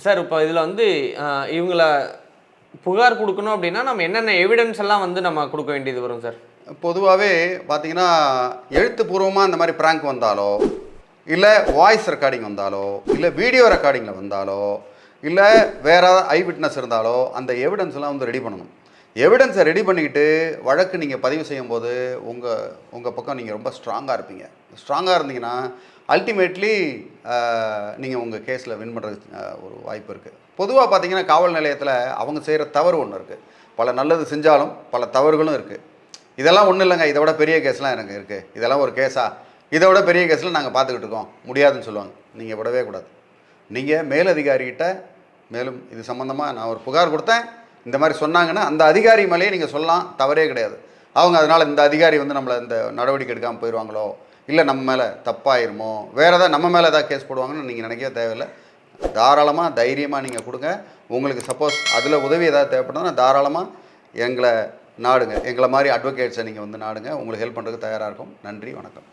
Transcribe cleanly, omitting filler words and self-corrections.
Sir இப்போ இதில் வந்து இவங்கள புகார் கொடுக்கணும் அப்படின்னா நம்ம என்னென்ன எவிடன்ஸ் எல்லாம் வந்து நம்ம கொடுக்க வேண்டியது வரும் சார்? பொதுவாகவே பார்த்தீங்கன்னா எழுத்துப்பூர்வமாக இந்த மாதிரி ப்ராங்க் வந்தாலோ, இல்லை வாய்ஸ் ரெக்கார்டிங் வந்தாலோ, இல்லை வீடியோ ரெக்கார்டிங்கில் வந்தாலோ, இல்லை வேறு ஏதாவது ஐ விட்னஸ் இருந்தாலோ அந்த எவிடன்ஸ்லாம் வந்து ரெடி பண்ணணும். எவிடன்ஸை ரெடி பண்ணிக்கிட்டு வழக்கு நீங்கள் பதிவு செய்யும்போது உங்கள் பக்கம் நீங்கள் ரொம்ப ஸ்ட்ராங்காக இருப்பீங்க. ஸ்ட்ராங்காக இருந்தீங்கன்னா அல்டிமேட்லி நீங்கள் உங்கள் கேஸில் வின் பண்ணுறதுக்கு ஒரு வாய்ப்பு இருக்குது. பொதுவாக பார்த்தீங்கன்னா காவல் நிலையத்தில் அவங்க செய்கிற தவறு ஒன்று இருக்குது. பல நல்லது செஞ்சாலும் பல தவறுகளும் இருக்குது. இதெல்லாம் ஒன்றும் இல்லைங்க, இதை விட பெரிய கேஸ்லாம் எனக்கு இருக்குது, இதெல்லாம் ஒரு கேஸா, இதை விட பெரிய கேஸில் நாங்கள் பார்த்துக்கிட்டு இருக்கோம், முடியாதுன்னு சொல்லுவாங்க. நீங்கள் விடவே கூடாது. நீங்கள் மேலதிகாரிகிட்ட மேலும் இது சம்மந்தமாக நான் ஒரு புகார் கொடுத்தேன், இந்த மாதிரி சொன்னாங்கன்னா அந்த அதிகாரி மேலேயே நீங்கள் சொல்லலாம், தவறே கிடையாது. அவங்க அதனால் இந்த அதிகாரி வந்து நம்மளை இந்த நடவடிக்கை எடுக்காமல் போயிடுவாங்களோ, இல்லை நம்ம மேலே தப்பாயிருமோ, வேறு ஏதாவது நம்ம மேலே ஏதாவது கேஸ் போடுவாங்கன்னு நீங்கள் நினைக்கவே தேவையில்லை. தாராளமாக தைரியமாக நீங்கள் கொடுங்க. உங்களுக்கு சப்போஸ் அதில் உதவி ஏதாவது தேவைப்படுதுன்னா தாராளமாக எங்களை நாடுங்க. எங்களை மாதிரி அட்வொகேட்ஸை நீங்கள் வந்து நாடுங்க. உங்களுக்கு ஹெல்ப் பண்ணுறதுக்கு தயாராக இருக்கும். நன்றி, வணக்கம்.